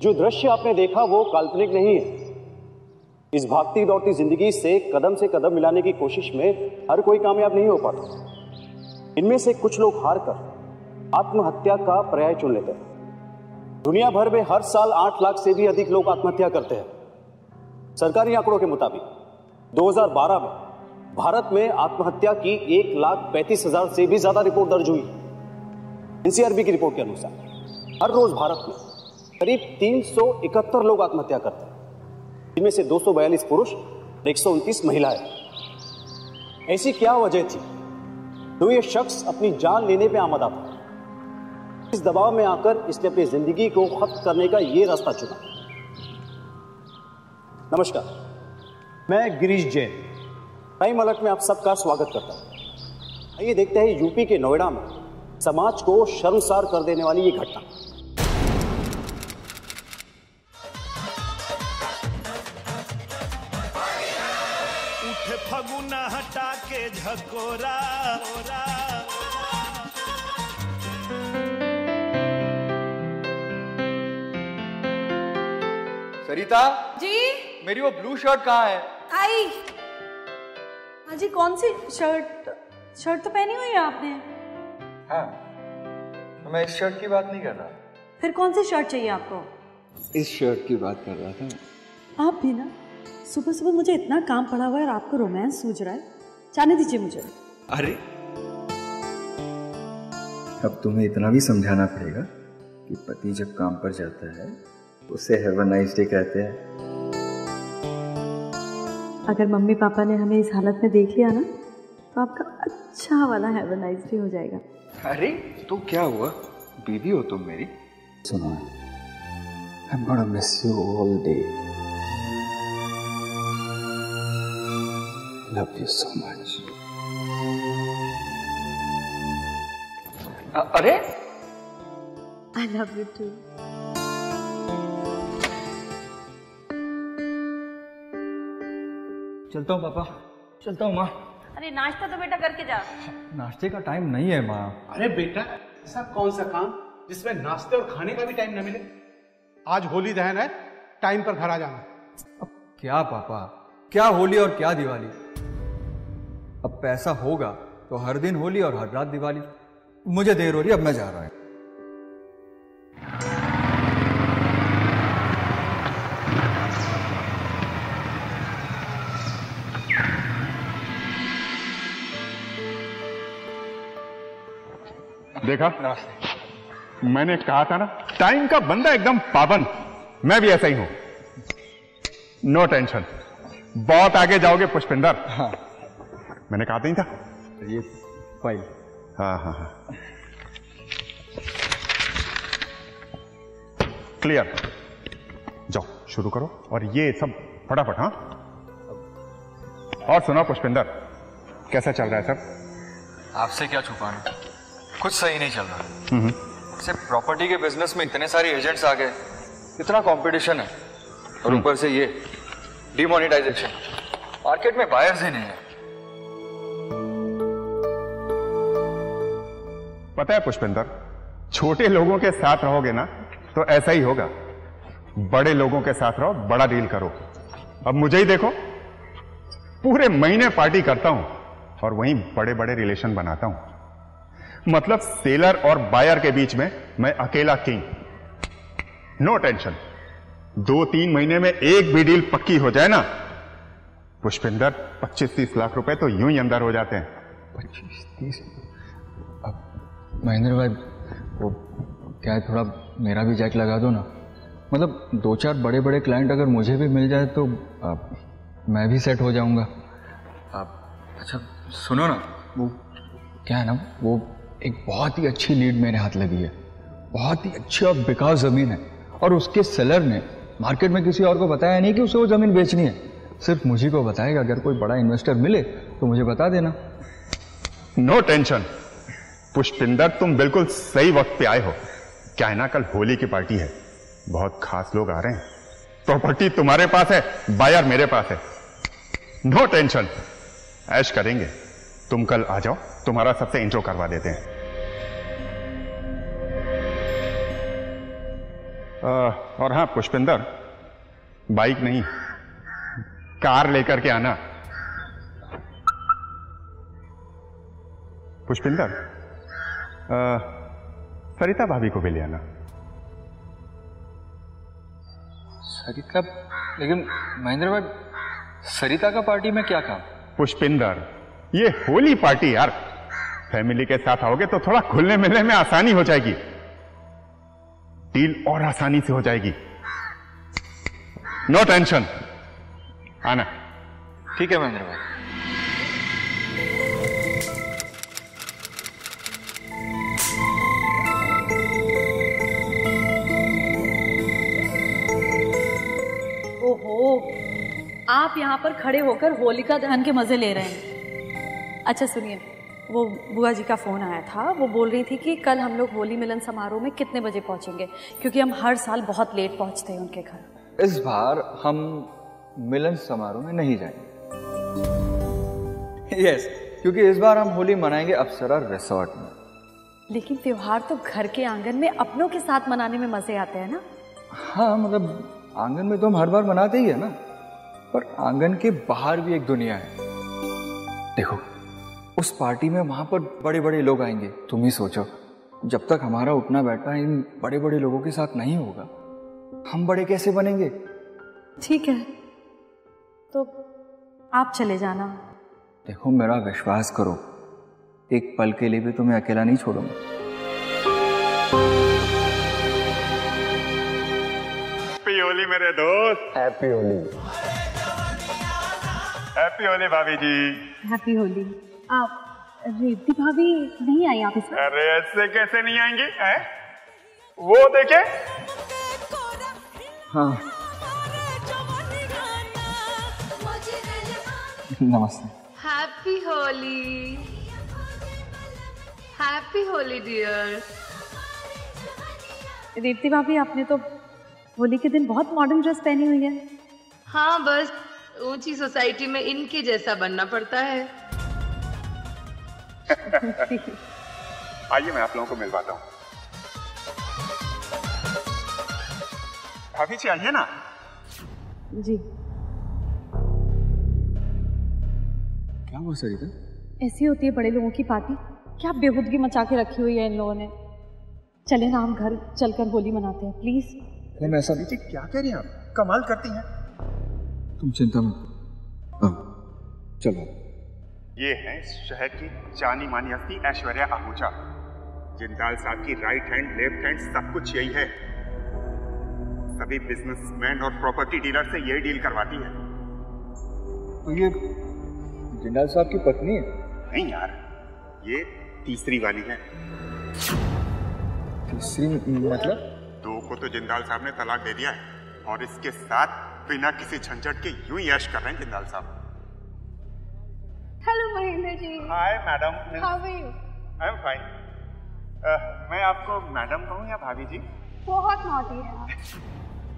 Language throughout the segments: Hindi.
जो दृश्य आपने देखा वो काल्पनिक नहीं है। इस भागती दौड़ती जिंदगी से कदम मिलाने की कोशिश में हर कोई कामयाब नहीं हो पाता। इनमें से कुछ लोग हार कर आत्महत्या का पर्याय चुन लेते हैं। दुनिया भर में हर साल 8 लाख से भी अधिक लोग आत्महत्या करते हैं। सरकारी आंकड़ों के मुताबिक 2012 में भारत में आत्महत्या की 1,35,000 से भी ज्यादा रिपोर्ट दर्ज हुई। एनसीआरबी की रिपोर्ट के अनुसार हर रोज भारत में करीब 371 लोग आत्महत्या करते हैं, जिनमें से 242 पुरुष और 129 महिलाएं। ऐसी क्या वजह थी तो ये शख्स अपनी जान लेने पे आमदा था? इस दबाव में आकर इसने अपनी जिंदगी को खत्म करने का ये रास्ता चुना। नमस्कार, मैं गिरीश जैन टाइम अलर्ट में आप सबका स्वागत करता हूं। आइए देखते हैं यूपी के नोएडा में समाज को शर्मसार कर देने वाली ये घटना। उठे फगुना हटा के झकोरा, सरिता जी, मेरी वो ब्लू शर्ट कहाँ है? आई। हाँ जी, कौन सी शर्ट? शर्ट तो पहनी हुई है आपने। हाँ, मैं इस शर्ट की बात नहीं कर रहा। फिर कौन सी शर्ट चाहिए आपको? इस शर्ट की बात कर रहा था। आप भी ना सुबह सुबह मुझे इतना काम पड़ा हुआ है और आपको रोमांस सूझ रहा है। जाने दीजिए मुझे। अरे अब तुम्हें इतना भी समझाना पड़ेगा कि पति जब काम पर जाता है उसे हैव अ नाइस डे कहते हैं। अगर मम्मी पापा ने हमें इस हालत में देख लिया ना तो आपका अच्छा वाला हैव अ नाइस डे हो जाएगा। अरे तो क्या हुआ, बीवी हो तुम मेरी। सुनो, I'm gonna miss you all day. Love you so much. अरे I love you too. चलता हूँ पापा, चलता हूँ माँ। अरे नाश्ता तो बेटा करके जा। नाश्ते का टाइम नहीं है माँ। अरे बेटा, ऐसा कौन सा काम जिसमें नाश्ते और खाने का भी टाइम न मिले? आज होली दहन है, टाइम पर घर आ जाना। अब क्या पापा, क्या होली और क्या दिवाली। अब पैसा होगा तो हर दिन होली और हर रात दिवाली। मुझे देर हो रही है, अब मैं जा रहा हूँ। देखा, मैंने कहा था ना, टाइम का बंदा एकदम पाबंद। मैं भी ऐसा ही हूं। नो टेंशन, बहुत आगे जाओगे पुष्पिंदर। हाँ, मैंने कहा नहीं था? ये फाइल। हाँ हाँ हाँ, क्लियर। जाओ शुरू करो और ये सब फटाफट। हाँ, और सुनो पुष्पिंदर, कैसा चल रहा है सब? आपसे क्या छुपाना, कुछ सही नहीं चल रहा। सिर्फ प्रॉपर्टी के बिजनेस में इतने सारे एजेंट्स आ गए, इतना कंपटीशन है, और ऊपर से ये डिमोनेटाइजेशन। मार्केट में बायर्स ही नहीं है। पता है पुष्पिंदर, छोटे लोगों के साथ रहोगे ना तो ऐसा ही होगा। बड़े लोगों के साथ रहो, बड़ा डील करो। अब मुझे ही देखो, पूरे महीने पार्टी करता हूं और वहीं बड़े बड़े रिलेशन बनाता हूं। मतलब सेलर और बायर के बीच में मैं अकेला किंग। नो टेंशन, 2-3 महीने में एक भी डील पक्की हो जाए ना पुष्पिंदर, 25-30 लाख रुपए तो यूं ही अंदर हो जाते हैं। 25-30? महेंद्र भाई, वो क्या है, थोड़ा मेरा भी जैक लगा दो ना। मतलब 2-4 बड़े बड़े क्लाइंट अगर मुझे भी मिल जाए तो मैं भी सेट हो जाऊंगा। अच्छा सुनो ना, वो क्या है ना, वो एक बहुत ही अच्छी लीड मेरे हाथ लगी है। बहुत ही अच्छी और बिकाऊ जमीन है, और उसके सेलर ने मार्केट में किसी और को बताया नहीं कि उसे वो जमीन बेचनी है। सिर्फ मुझी को बताएगा। अगर कोई बड़ा इन्वेस्टर मिले तो मुझे बता देना। नो टेंशन पुष्पिंदर, तुम बिल्कुल सही वक्त पे आए हो। क्या है ना, कल होली की पार्टी है, बहुत खास लोग आ रहे हैं। प्रॉपर्टी तुम्हारे पास है, बायर मेरे पास है। नो टेंशन, ऐश करेंगे। तुम कल आ जाओ, तुम्हारा सबसे इंट्रो करवा देते हैं। और हाँ पुष्पिंदर, बाइक नहीं, कार लेकर के आना। पुष्पिंदर, सरिता भाभी को भी ले आना। सरिता? लेकिन महेंद्र भाई, सरिता का पार्टी में क्या काम? पुष्पिंदर, ये होली पार्टी यार, फैमिली के साथ आओगे तो थोड़ा खुलने मिलने में आसानी हो जाएगी, डील और आसानी से हो जाएगी। नो टेंशन, आना। ठीक है महेंद्र भाई। ओहो, आप यहाँ पर खड़े होकर होलिका दहन के मजे ले रहे हैं। अच्छा सुनिए, वो बुआ जी का फ़ोन आया था, वो बोल रही थी कि कल हम लोग होली मिलन समारोह में कितने बजे पहुँचेंगे, क्योंकि हम हर साल बहुत लेट पहुँचते हैं उनके घर। इस बार हम मिलन समारोह में नहीं जाएंगे। यस, क्योंकि इस बार हम होली मनाएंगे अप्सरा रिसोर्ट में। लेकिन त्योहार तो घर के आंगन में अपनों के साथ मनाने में मजे आते हैं ना। हाँ, मतलब आंगन में तो हम हर बार मनाते ही है ना, पर आंगन के बाहर भी एक दुनिया है। देखो, उस पार्टी में वहां पर बड़े बड़े लोग आएंगे। तुम ही सोचो, जब तक हमारा उठना बैठना इन बड़े बड़े लोगों के साथ नहीं होगा, हम बड़े कैसे बनेंगे? ठीक है, तो आप चले जाना। देखो, मेरा विश्वास करो, एक पल के लिए भी तुम्हें अकेला नहीं छोड़ूंगा। हैप्पी होली मेरे दोस्त। हैप्पी होली। हैप्पी होली भाभी जी। हैप्पी होली। आप रेवती भाभी नहीं आई ऑफिस में? अरे ऐसे कैसे नहीं आएंगी हैं? वो देखे। हाँ, नमस्ते। Happy Holi. Happy Holi dear. Revathi भाभी, आपने तो होली के दिन बहुत मॉडर्न ड्रेस पहनी हुई है। हाँ, बस ऊंची सोसाइटी में इनके जैसा बनना पड़ता है। आइए मैं आप लोगों को मिलवाता हूँ। भाभी जी आइए ना। जी। क्या हुआ सरिता? ऐसी होती है बड़े लोगों की पार्टी। क्या बेहूदगी मचा के रखी हुई है इन लोगों ने। चले ना, हम घर चलकर होली मनाते हैं, प्लीज। नहीं, ऐसा जी क्या कह रही हैं आप? कमाल करती हैं। तुम चिंता मत। चलो। ये है इस शहर की जानी मानी हस्ती ऐश्वर्या आहूजा। जिंदाल साहब की राइट हैंड, लेफ्ट हैंड, सब कुछ यही है। सभी बिजनेसमैन और प्रॉपर्टी डीलर से यही डील करवाती है। तो ये जिंदाल साहब की पत्नी है? नहीं यार, ये तीसरी वाली है। तीसरी मतलब? दो को तो जिंदाल साहब ने तलाक दे दिया है, और इसके साथ बिना किसी झंझट के यूं ही ऐश कर रहे हैं जिंदाल साहब। Hello Mahendra ji. Hi madam. How are you? I am fine. मैं आपको मैडम कहूँ या भाभी जी? बहुत नॉटी है आप।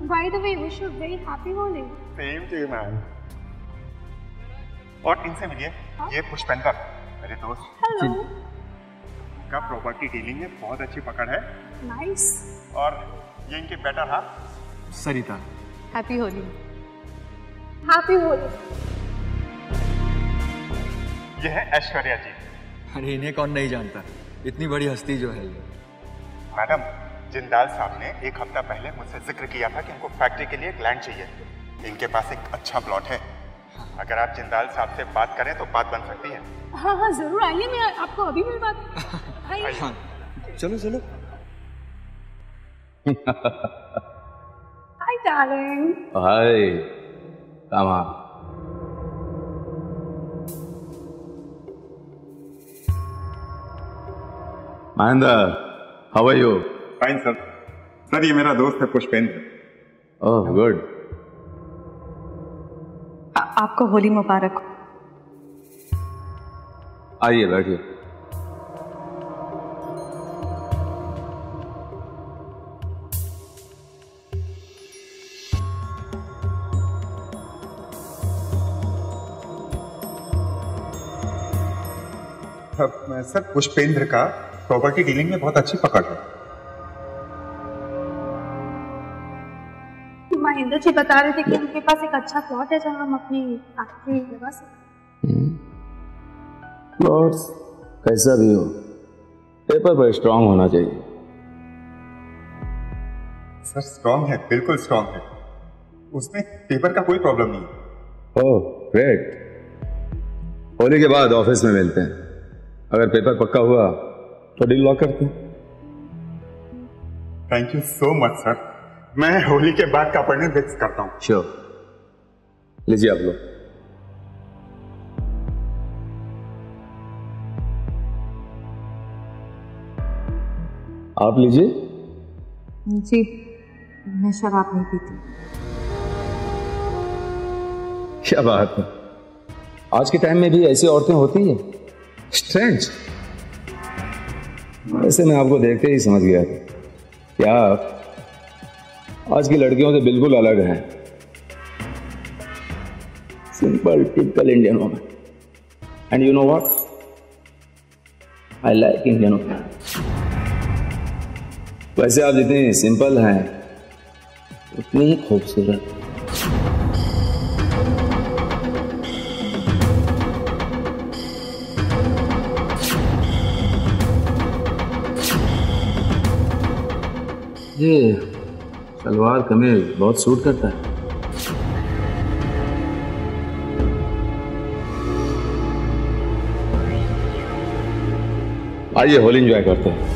By the way, wish you very happy Holi. Same to you ma'am. और इनसे मिलिए, ये पुष्पेंद्र मेरे दोस्त। हेलो। का प्रॉपर्टी डीलिंग में बहुत अच्छी पकड़ है। नाइस। और ये इनके बेटर हाफ सरिता। हैप्पी होली। हैप्पी होली। ये है ऐश्वर्या जी। अरे इन्हें कौन नहीं जानता, इतनी बड़ी हस्ती जो है ये। मैडम, जिंदाल साहब ने एक हफ्ता पहले मुझसे जिक्र किया था कि इनको फैक्ट्री के लिए एक लैंड चाहिए। इनके पास एक अच्छा प्लॉट है। अगर आप जिंदाल साहब से बात करें तो बात बन सकती है। हाँ हाँ जरूर आइए, मैं आपको अभी मिलवाती हूँ। हाँ, चलो चलो। Hi darling. Hi Kama. Mahendra, how are you? Fine sir. Sir, ये मेरा दोस्त है पुष्पेंद्र। Oh good. आपको होली मुबारक। आइए बैठिए। सर, पुष्पेंद्र का प्रॉपर्टी डीलिंग में बहुत अच्छी पकड़ है। महेंद्र जी बता रहे थे कि उनके पास एक अच्छा प्लॉट है जहां हम अपनी फैक्ट्री लगा सकते। प्लॉट्स कैसा भी हो, पेपर पर स्ट्रांग होना चाहिए। सर स्ट्रांग है, बिल्कुल स्ट्रांग है, उसमें पेपर का कोई प्रॉब्लम नहीं है। ओह ग्रेट, होली के बाद ऑफिस में मिलते हैं। अगर पेपर पक्का हुआ तो डील लॉक करते हैं। Thank you so much sir, मैं होली के बाद का अपॉइंटमेंट फिक्स करता हूँ। श्योर, लीजिए आप लोग। आप लीजिए। जी, मैं शराब नहीं पीती। क्या बात है, आज के टाइम में भी ऐसी औरतें होती हैं? स्ट्रेंज। वैसे मैं आपको देखते ही समझ गया था कि आप आज की लड़कियों से बिल्कुल अलग हैं। Simple typical Indian woman. And you know what, I like Indian woman. वैसे आप जितनी सिंपल हैं उतनी ही खूबसूरत। ये सलवार कमीज बहुत सूट करता है। आइए होली एंजॉय करते हैं।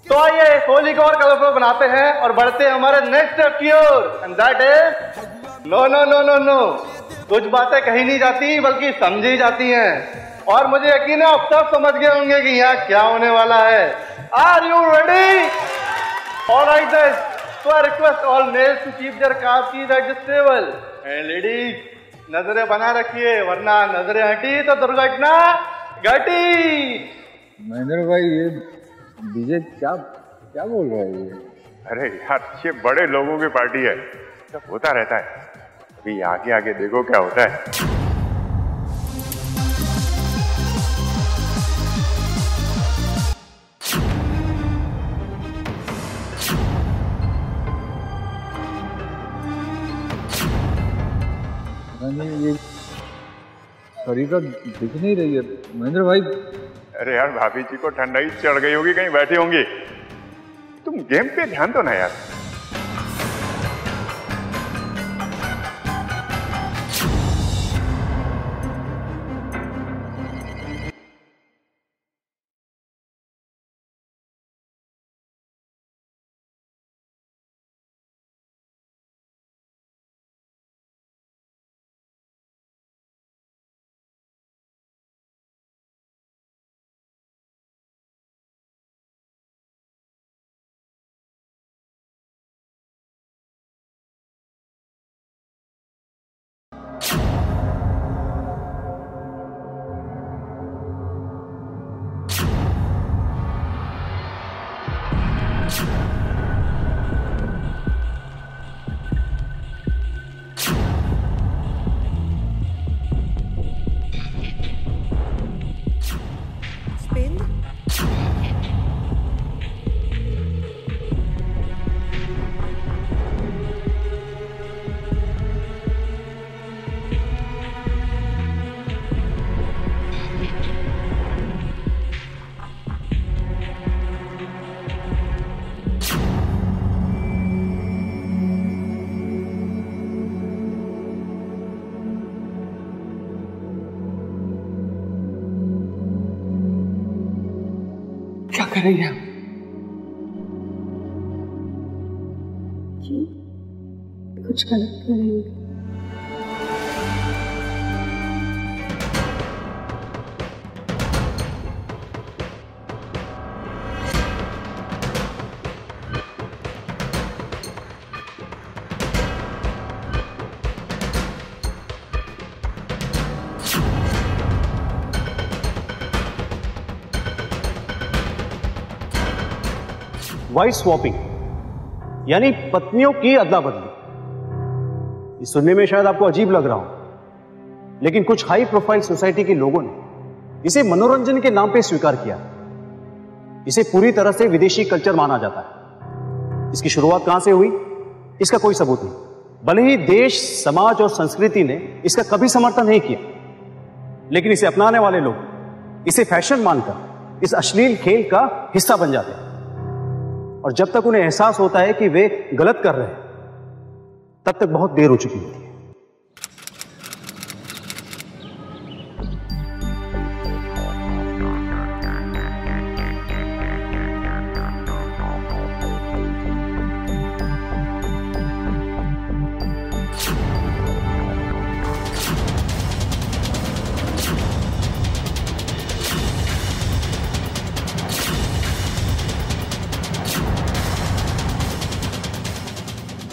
तो आइए इस होली को और कलरफुल बनाते हैं और बढ़ते हैं हमारे नेक्स्ट स्टेप की ओर, and that is no no no no no. कुछ बातें कही नहीं जाती बल्कि समझी जाती हैं, और मुझे यकीन है आप सब समझ गए होंगे कि यहाँ क्या होने वाला है। Are you ready? Alright then, so I request all males to keep their car keys at this table, and ladies नजरें बना रखिए वरना नजरें हटी तो दुर्घटना घटी। महेंद्र भाई, ये डीजे क्या क्या बोल रहा है ये? अरे यार, ये बड़े लोगों की पार्टी है, सब होता रहता है। अभी आगे आगे देखो क्या होता है। ये खरीदा दिख नहीं रही है महेंद्र भाई। अरे यार, भाभी जी को ठंडाई चढ़ गई होगी, कहीं बैठी होंगी। तुम गेम पे ध्यान दो ना यार। क्या करेंगे हम? कुछ गलत करेंगे। वाइफ स्वॉपिंग, यानी पत्नियों की अदला बदली। ये सुनने में शायद आपको अजीब लग रहा हो, लेकिन कुछ हाई प्रोफाइल सोसाइटी के लोगों ने इसे मनोरंजन के नाम पे स्वीकार किया। इसे पूरी तरह से विदेशी कल्चर माना जाता है। इसकी शुरुआत कहां से हुई, इसका कोई सबूत नहीं। भले ही देश, समाज और संस्कृति ने इसका कभी समर्थन नहीं किया, लेकिन इसे अपनाने वाले लोग इसे फैशन मानकर इस अश्लील खेल का हिस्सा बन जाते हैं। और जब तक उन्हें एहसास होता है कि वे गलत कर रहे हैं, तब तक बहुत देर हो चुकी होती है।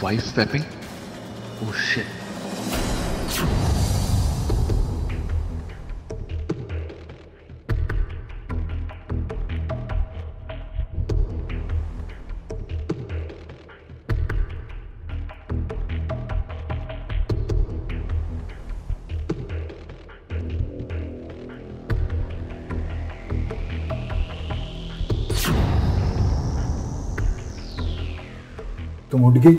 Wife swapping? Oh shit. तुम उठ गई?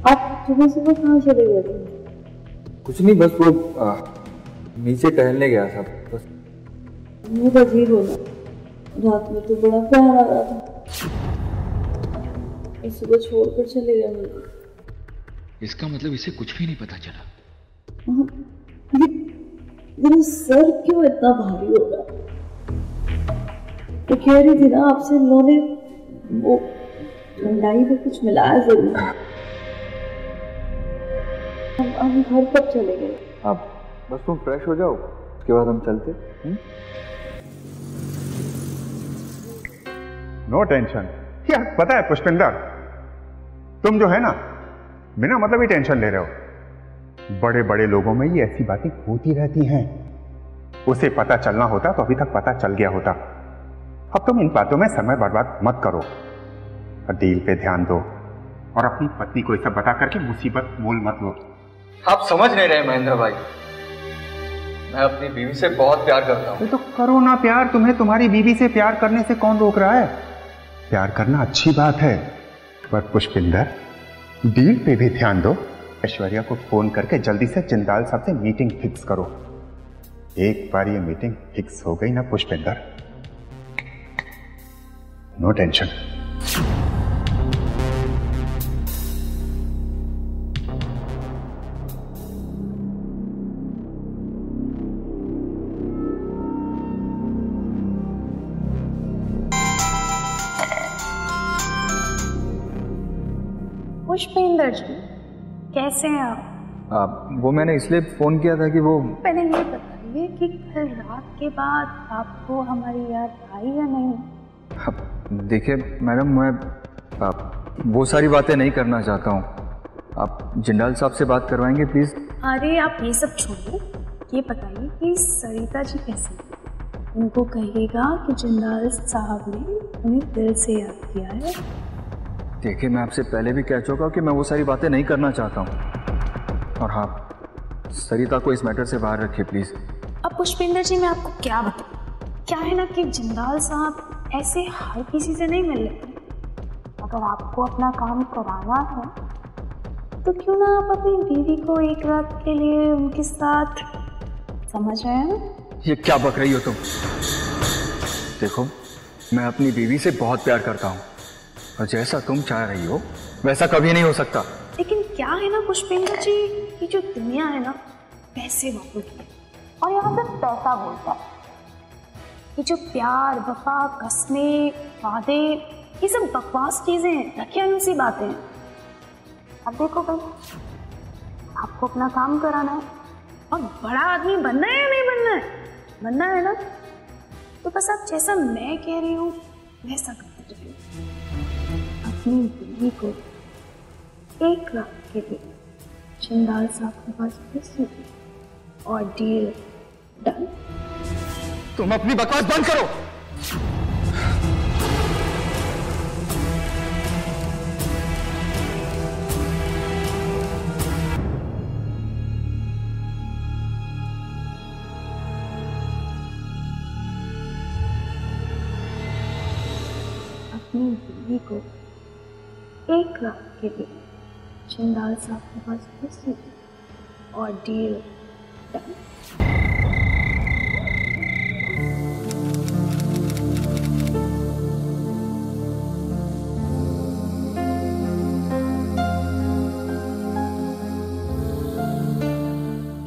आप सुबह सुबह कहाँ चले गए थे? कुछ नहीं, बस वो नीचे टहलने गया था बस। मुझे अजीब हो गया, रात में तो बड़ा प्यार आ रहा था, सुबह छोड़कर चले गए मुझे। इसका मतलब इसे कुछ भी नहीं पता चला। मेरा सर क्यों इतना भारी हो रहा? तो कह रही थी ना आपसे, इन्होंने वो ठंडाई में कुछ मिलाया जरूर। हम घर कब चले गए? आप बस तुम फ्रेश हो जाओ, उसके बाद हम चलते। No tension. यार पता है पुष्पिंदर, तुम जो है ना बिना मतलब ही टेंशन ले रहे हो। बड़े बड़े लोगों में ये ऐसी बातें होती रहती हैं। उसे पता चलना होता तो अभी तक पता चल गया होता। अब तुम इन बातों में समय बर्बाद मत करो और डील पे ध्यान दो और अपनी पत्नी को ये सब बता करके मुसीबत मोल मत लो। आप समझ नहीं रहे महेंद्र भाई, मैं अपनी बीवी से बहुत प्यार करता हूँ। तो करो ना प्यार, तुम्हें तुम्हारी बीवी से प्यार करने से कौन रोक रहा है? प्यार करना अच्छी बात है, पर पुष्पिंदर डील पे भी ध्यान दो। ऐश्वर्या को फोन करके जल्दी से जिंदाल साहब से मीटिंग फिक्स करो। एक बार ये मीटिंग फिक्स हो गई ना पुष्पिंदर, नो टेंशन। पुष्पेंद्र जी, कैसे हैं आप? वो मैंने इसलिए फोन किया था कि वो पहले ये बताइए कि कल रात के बाद आपको हमारी याद आई या नहीं? देखिए मैडम, मैं वो सारी बातें नहीं करना चाहता हूँ। आप जिंदाल साहब से बात करवाएंगे प्लीज? अरे आप ये सब छोड़िए, ये बताइए कि सरिता जी कैसे हैं? उनको कहिएगा कि जिंदाल साहब ने उन्हें दिल से याद किया है। देखिए मैं आपसे पहले भी कह चुका हूँ कि मैं वो सारी बातें नहीं करना चाहता हूँ। और हाँ, सरिता को इस मैटर से बाहर रखिए प्लीज। अब पुष्पिंदर जी मैं आपको क्या बताऊँ, क्या है ना कि जिंदाल साहब ऐसे हर किसी से नहीं मिल लेते। अगर आपको अपना काम कराना है तो क्यों ना आप अपनी बीवी को एक रात के लिए उनके साथ, समझ रहे हैं? ये क्या बक रही हो तुम? देखो मैं अपनी बीवी से बहुत प्यार करता हूँ और जैसा तुम चाह रही हो वैसा कभी नहीं हो सकता। लेकिन क्या है ना पुष्पेंद्र जी, ये जो दुनिया है ना पैसे वालों की, और यहाँ पे पैसा बोलता है। ये जो प्यार, वफा, कस्में, वादे, ये सब बकवास चीजें हैं, रखियानुसी सी बातें हैं। अब देखो भाई, आपको अपना काम कराना है और बड़ा आदमी बनना है या नहीं बनना है? बनना है ना, तो बस आप जैसा मैं कह रही हूँ वैसा करते रहिए। अपनी बीवी को एक रात के लिए जिंदाल साहब के पास भेज और डील डन। तुम अपनी बकवास बंद करो। अपनी बीवी को 1 लाख के लिए जिंदाल साहब के पास भेज और डील डन।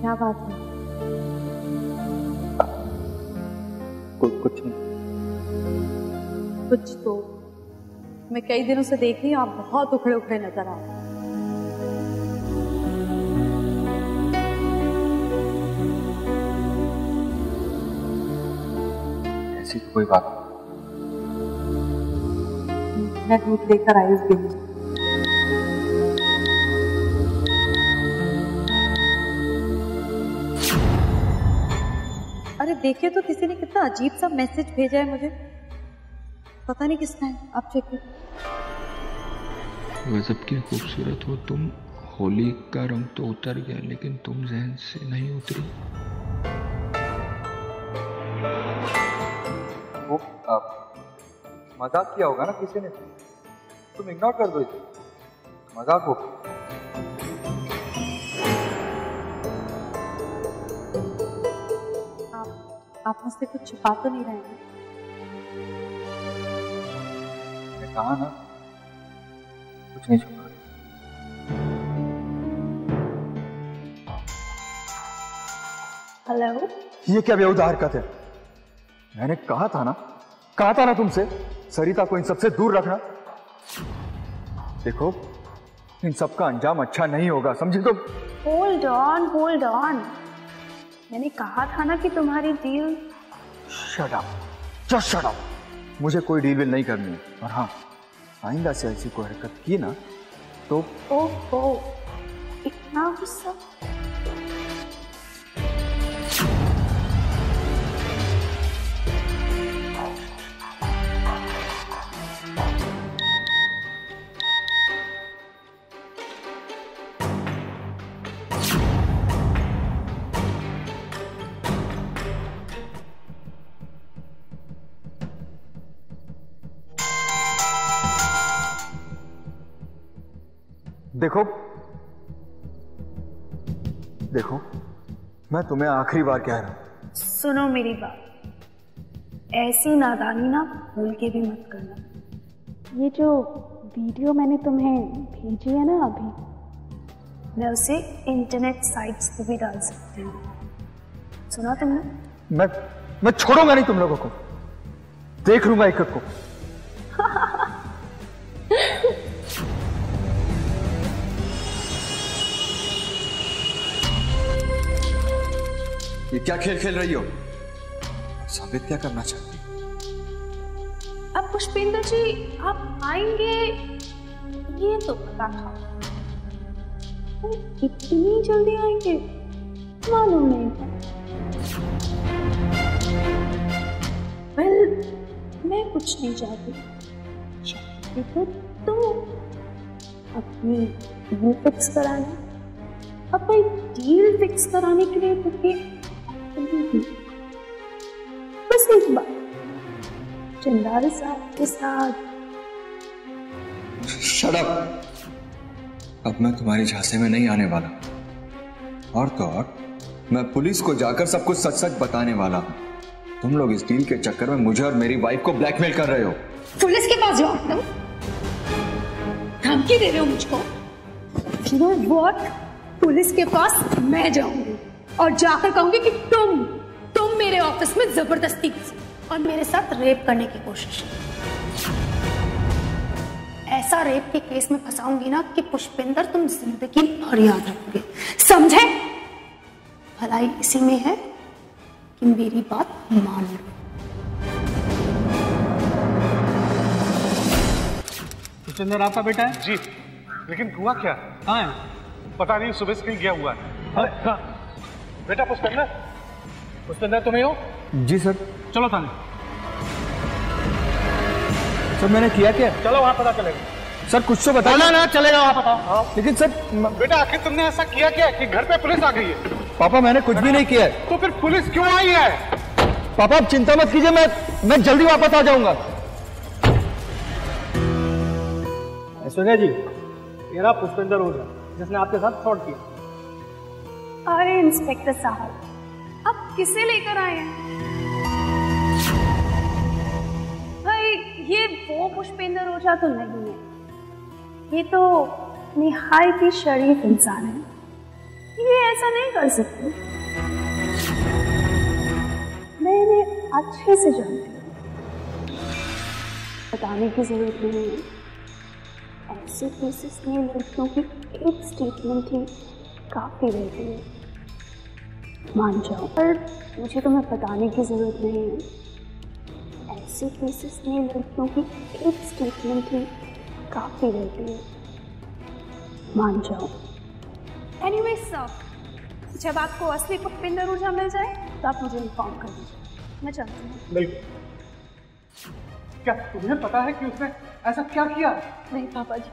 क्या बात है? कुछ नहीं। कुछ तो मैं कई दिनों से देख रही हूँ, आप बहुत उखड़े उखड़े नजर आ रहे हैं। ऐसी तो कोई बात नहीं। मैं दूध लेकर आई उस दिन। अरे देखिए तो किसी ने कितना अजीब सा मैसेज भेजा है मुझे, पता नहीं किसका है, आप चेक करिए। गजब की खूबसूरत हो तुम, होली का रंग तो उतर गया लेकिन तुम ज़हन से नहीं उतरी। वो मजाक किया होगा ना किसी ने, तुम इग्नोर कर दो इसे, मजाक हो। आप मुझसे कुछ छुपा तो नहीं रहे हैं? मैंने कहा ना कुछ नहीं छुपा। हेलो, ये क्या बेहुदा हरकत है? मैंने कहा था ना तुमसे सरिता को इन सबसे दूर रखना। देखो इन सब का अंजाम अच्छा नहीं होगा, समझे? तो होल्ड ऑन, मैंने कहा था ना कि तुम्हारी deal. Shut up, just shut up. मुझे कोई डील विल नहीं करनी है, और हाँ आइंदा से ऐसी कोई हरकत की ना तो। ओहो, इतना गुस्सा? देखो मैं तुम्हें आखिरी बार कह रहा हूं, सुनो मेरी बात, ऐसी नादानी ना भूल के भी मत करना। ये जो वीडियो मैंने तुम्हें भेजी है ना अभी, मैं उसे इंटरनेट साइट्स पे भी डाल सकती हूँ। सुना तुमने? मैं छोड़ूंगा नहीं तुम लोगों को, देख लूंगा एक को। ये क्या खेल खेल रही हो? साबित क्या करना चाहती हो? अब पुष्पेंद्र जी आप आएंगे ये तो पता था, इतनी जल्दी आएंगे मालूम नहीं था। वेल, मैं कुछ नहीं चाहती तो तुम अपनी डील फिक्स कराना, अपनी डील फिक्स कराने के लिए क्योंकि बस एक बार चंदाल साहब के साथ। शट अप, अब मैं तुम्हारी झांसे में नहीं आने वाला, और तो और मैं पुलिस को जाकर सब कुछ सच सच बताने वाला हूं। तुम लोग इस डील के चक्कर में मुझे और मेरी वाइफ को ब्लैकमेल कर रहे हो। पुलिस के पास जाओ, धमकी दे रहे हो मुझको? You know what? पुलिस के पास मैं जाऊंगी और जाकर कहूंगी कि तुम मेरे ऑफिस में जबरदस्ती घुसे और मेरे साथ रेप करने की कोशिश। ऐसा रेप के केस में फंसाऊंगी ना कि पुष्पेंद्र तुम जिंदगी भर याद रखोगे, समझे? भलाई इसी में है कि मेरी बात मान लो। पुष्पेंद्र आपका बेटा है? जी, लेकिन हुआ क्या? कहाँ है? पता नहीं, सुबह से कहीं गया हुआ है। बेटा पुष्पेंद्र तुम्हें हो? जी सर। चलो थाने। सर मैंने किया क्या? चलो वहाँ पता चलेगा। सर कुछ तो बताओ। ना चलेगा वहाँ पता। लेकिन सर बेटा आखिर तुमने ऐसा किया क्या कि घर पे पुलिस आ गई है? पापा मैंने कुछ भी नहीं किया है। तो फिर पुलिस क्यों आई है? पापा आप चिंता मत कीजिए, मैं जल्दी वापस आ जाऊंगा। ऐश्वर्या जी, ये रहा पुष्पेंद्र ओझा जिसने आपके साथ फ्रॉड किया। अरे इंस्पेक्टर साहब, आप किसे लेकर आए हैं? भाई ये वो पुष्पेंद्र ओझा तो नहीं है, ये तो निहायत ही शरीफ इंसान है, ये ऐसा नहीं कर सकते। मैं इन्हें अच्छे से जानती हूँ, बताने की जरूरत नहीं है। ऐसे केसेस में लड़कियों की एक स्टेटमेंट ही काफी रहती है, मान जाओ। पर मुझे तुम्हें बताने की जरूरत नहीं है, ऐसे केसेस में लड़कियों की एक स्टेटमेंट ही काफी रहती है, मान जाओ। एनीवे सर, जब आपको असली पुष्पेंद्र ओझा मिल जाए तो आप मुझे इन्फॉर्म कर दीजिए, मैं चलती हूँ। बिल्कुल। क्या तुम्हें पता है कि उसने ऐसा क्या किया? नहीं पापा जी।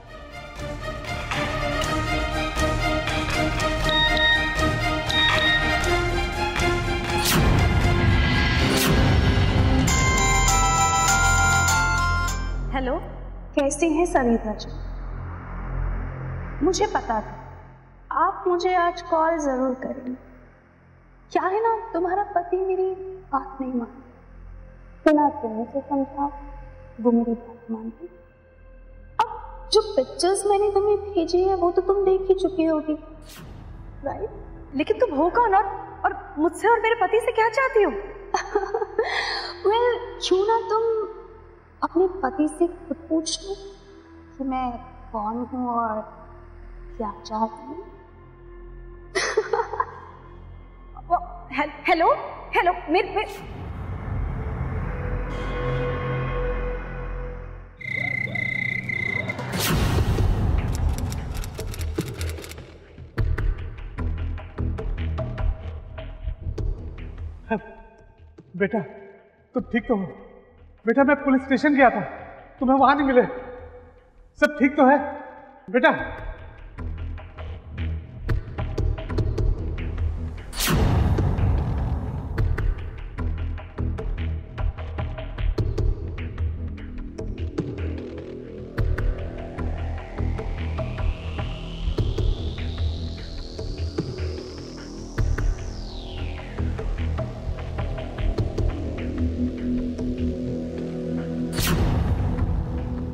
हेलो, कैसी हैं सविता जी? मुझे पता था आप मुझे आज कॉल जरूर करेंगे। क्या है ना, तुम्हारा पति मेरी बात नहीं मानता, बिना तुमने से समझा वो मेरी बात मानती। अब जो पिक्चर्स मैंने तुम्हें भेजी है वो तो तुम देख ही चुकी होगी, राइट? लेकिन तुम हो कौन और मुझसे और मेरे पति से क्या चाहती हो? वेल, क्यों ना तुम अपने पति से खुद पूछ लो कि मैं कौन हूँ और क्या चाहती हूँ। हेलो हेलो, मेरे बेटा तुम ठीक तो हो? बेटा मैं पुलिस स्टेशन गया था, तुम्हें वहां नहीं मिले, सब ठीक तो है बेटा?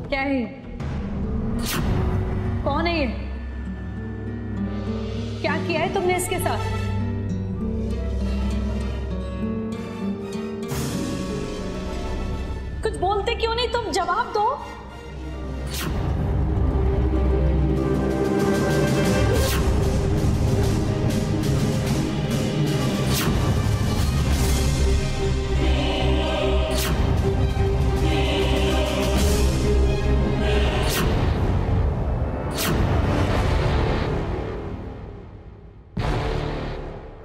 क्या है? कौन है ये? क्या किया है तुमने इसके साथ? कुछ बोलते क्यों नहीं? तुम जवाब दो।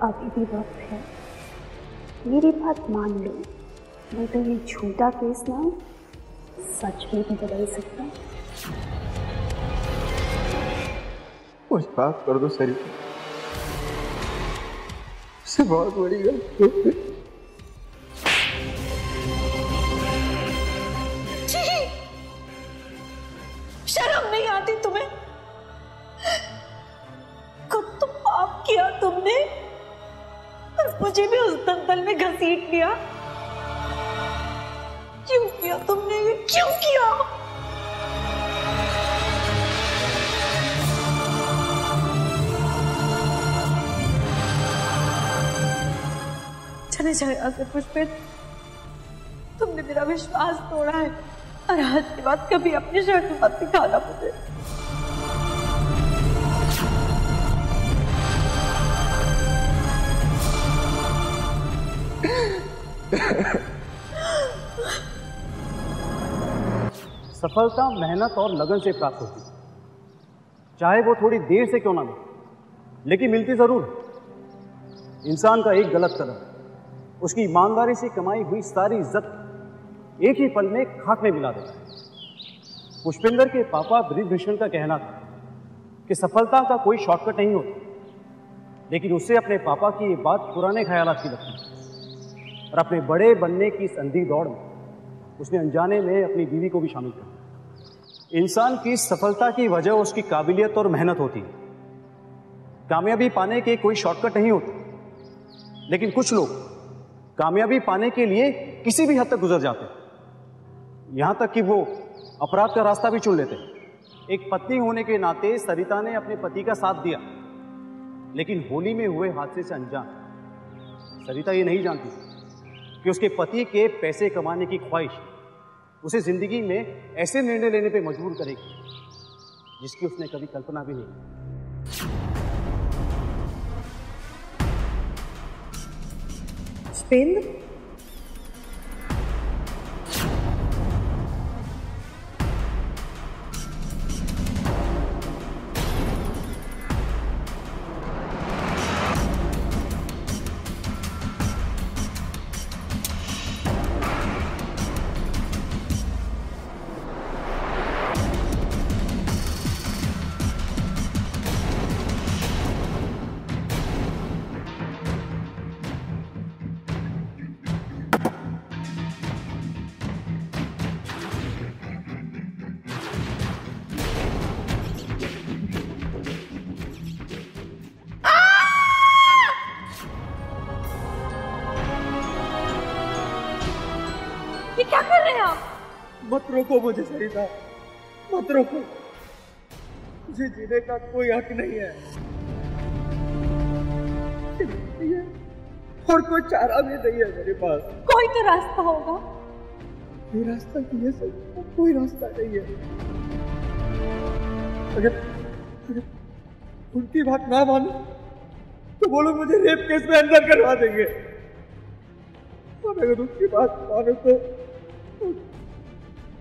अभी भी वक्त है, मेरी बात मान लो, नहीं तो ये झूठा केस ना सच में भी बदल सकता है। कुछ बात कर दो सर, इससे बहुत बड़ी गलती हो गई। शर्म नहीं आती तुम्हें? खुद तो पाप किया तुमने और मुझे भी उस दलदल में घसीट लिया। क्यों किया तुमने ये? क्यों किया? चले जाओ यहाँ से पुष्पित, तुमने मेरा विश्वास तोड़ा है और आज के बाद कभी अपनी शक्ल मत दिखाना मुझे। सफलता मेहनत और लगन से प्राप्त होती है, चाहे वो थोड़ी देर से क्यों ना मिले, लेकिन मिलती जरूर। इंसान का एक गलत कदम उसकी ईमानदारी से कमाई हुई सारी इज्जत एक ही पल में खाक में मिला देता है। पुष्पेंद्र के पापा बृजभूषण का कहना था कि सफलता का कोई शॉर्टकट नहीं होता, लेकिन उसे अपने पापा की ये बात पुराने ख्यालात की लगती और अपने बड़े बनने की इस अंधी दौड़ में उसने अनजाने में अपनी बीवी को भी शामिल किया। इंसान की सफलता की वजह उसकी काबिलियत और मेहनत होती है। कामयाबी पाने के कोई शॉर्टकट नहीं होते, लेकिन कुछ लोग कामयाबी पाने के लिए किसी भी हद तक गुजर जाते हैं, यहां तक कि वो अपराध का रास्ता भी चुन लेते हैं। एक पत्नी होने के नाते सरिता ने अपने पति का साथ दिया, लेकिन होली में हुए हादसे से अनजान सरिता ये नहीं जानती कि उसके पति के पैसे कमाने की ख्वाहिश उसे जिंदगी में ऐसे निर्णय लेने पे मजबूर करेगी जिसकी उसने कभी कल्पना भी नहीं की। पुष्पेंद्र, क्या कर रहे हैं आप? मत रोको मुझे सरिता, मत रोको। मुझे जीने का कोई हक नहीं है और कोई चारा भी नहीं है मेरे पास। कोई तो रास्ता होगा। कोई रास्ता नहीं है सरिता, कोई रास्ता नहीं है। अगर उनकी बात ना मानो तो वो लोग मुझे रेप केस में अंदर करवा देंगे, और अगर उसकी बात मानो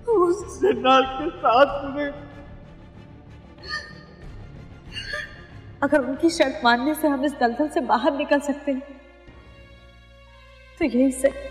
तो उस जन्नाल के साथ तुम्हें। अगर उनकी शर्त मानने से हम इस दलदल से बाहर निकल सकते हैं तो यही सही।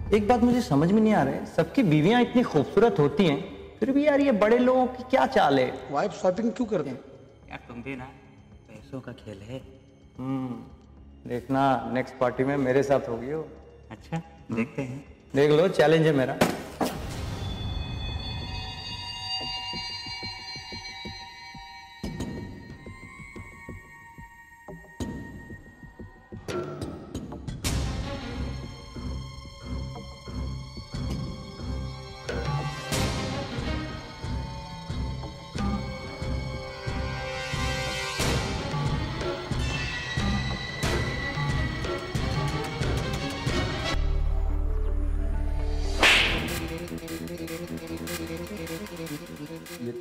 एक बात मुझे समझ में नहीं आ रहा है, सबकी बीवियां इतनी खूबसूरत होती हैं, फिर भी यार ये बड़े लोगों की क्या चाल है? वाइफ शॉपिंग क्यों करते हैं? यार तुम भी ना, पैसों का खेल है। देखना नेक्स्ट पार्टी में मेरे साथ होगी हो। अच्छा देखते हैं। देख लो, चैलेंज है मेरा।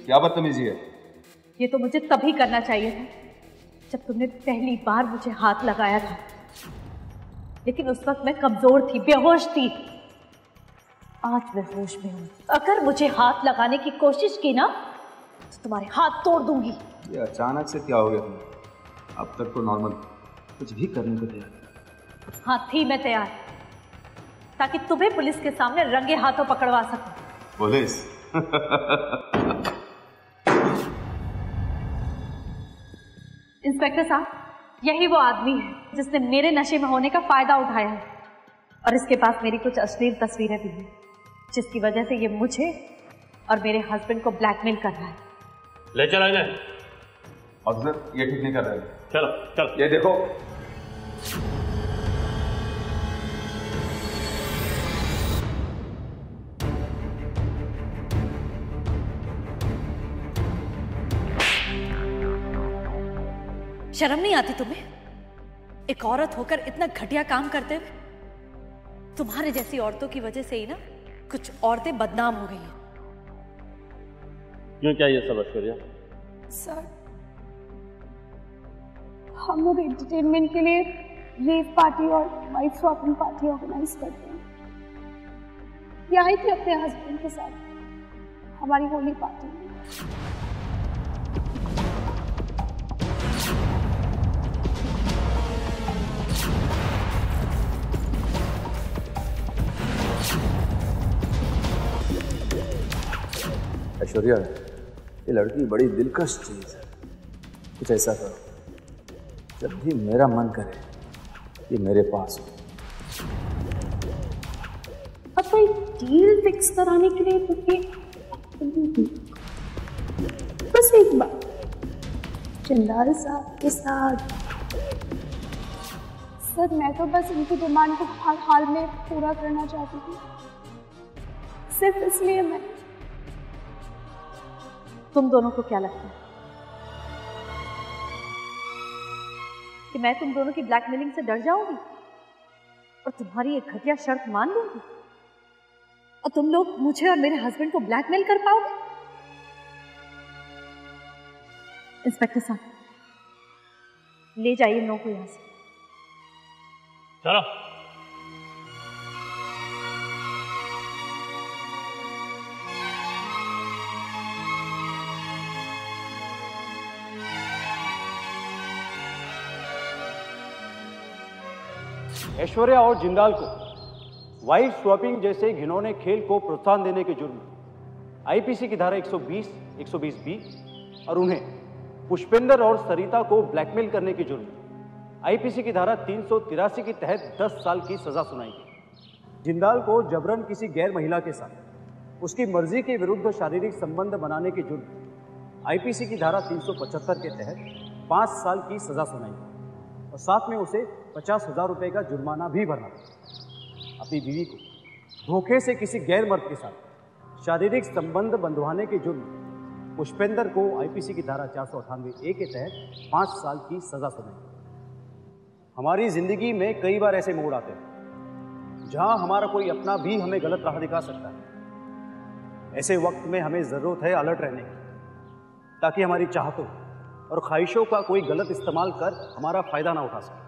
क्या बदतमीजी है? ये तो मुझे तभी करना चाहिए था जब तुमने पहली बार मुझे हाथ लगाया था, लेकिन उस वक्त मैं कमजोर थी, बेहोश थी। आज मैं होश में हूं। अगर मुझे हाथ लगाने की कोशिश की ना तो तुम्हारे हाथ तोड़ दूंगी। ये अचानक से क्या हो गया तुम्हें? अब तक तो नॉर्मल, कुछ भी करने को तैयार। हाँ थी मैं तैयार, ताकि तुम्हें पुलिस के सामने रंगे हाथों पकड़वा सकूं। पुलिस? इंस्पेक्टर साहब, यही वो आदमी है जिसने मेरे नशे में होने का फायदा उठाया है और इसके पास मेरी कुछ अश्लील तस्वीरें भी हैं, जिसकी वजह से ये मुझे और मेरे हस्बैंड को ब्लैकमेल कर रहा है। ले चलो इन्हें। ऑफिसर, ये ठीक नहीं कर रहे हैं। चलो चलो। ये देखो, शर्म नहीं आती तुम्हें? एक औरत होकर इतना घटिया काम करते हुए? तुम्हारे जैसी औरतों की वजह से ही ना कुछ औरतें बदनाम हो गई हैं। क्यों, क्या ये सब ऐश्वर्या? सर, हम लोग एंटरटेनमेंट के लिए रेव पार्टी और वाइफ स्वैपिंग पार्टी ऑर्गेनाइज करते हैं। ये आई थी अपने हस्बैंड के साथ हमारी होली पार्टी में। ऐश्वर्या, ये लड़की बड़ी दिलकश चीज है। कुछ ऐसा करो, जब भी मेरा मन करे ये मेरे पास हो। अब कोई डील फिक्स कराने के लिए तो बस एक बार चंदाल साहब के साथ। सर, मैं तो बस इनकी डिमांड को हर हाल में पूरा करना चाहती थी, सिर्फ इसलिए मैं। तुम दोनों को क्या लगता है कि मैं तुम दोनों की ब्लैकमेलिंग से डर जाऊंगी और तुम्हारी एक घटिया शर्त मान लूंगी और तुम लोग मुझे और मेरे हस्बैंड को ब्लैकमेल कर पाओगे? इंस्पेक्टर साहब, ले जाइए इन लोगों को यहां से। चलो। ऐश्वर्या और जिंदाल को वाइफ स्वैपिंग जैसे घिनौने खेल को प्रोत्साहन देने के जुर्म आईपीसी की धारा 120, 120B और उन्हें पुष्पेंद्र और सरिता को ब्लैकमेल करने के जुर्म आईपीसी की धारा 383 के तहत 10 साल की सजा सुनाई गई। जिंदाल को जबरन किसी गैर महिला के साथ उसकी मर्जी के विरुद्ध शारीरिक संबंध बनाने के जुर्म आईपीसी की धारा 375 के तहत 5 साल की सजा सुनाई गई और साथ में उसे 50,000 रुपए का जुर्माना भी भरना। अपनी बीवी को धोखे से किसी गैर मर्द के साथ शारीरिक संबंध बंधवाने के जुर्म पुष्पेंद्र को आईपीसी की धारा 498A के तहत 5 साल की सजा सुनाई। हमारी जिंदगी में कई बार ऐसे मोड़ आते हैं जहां हमारा कोई अपना भी हमें गलत राह दिखा सकता है। ऐसे वक्त में हमें जरूरत है अलर्ट रहने की, ताकि हमारी चाहतों और ख्वाहिशों का कोई गलत इस्तेमाल कर हमारा फायदा ना उठा सके।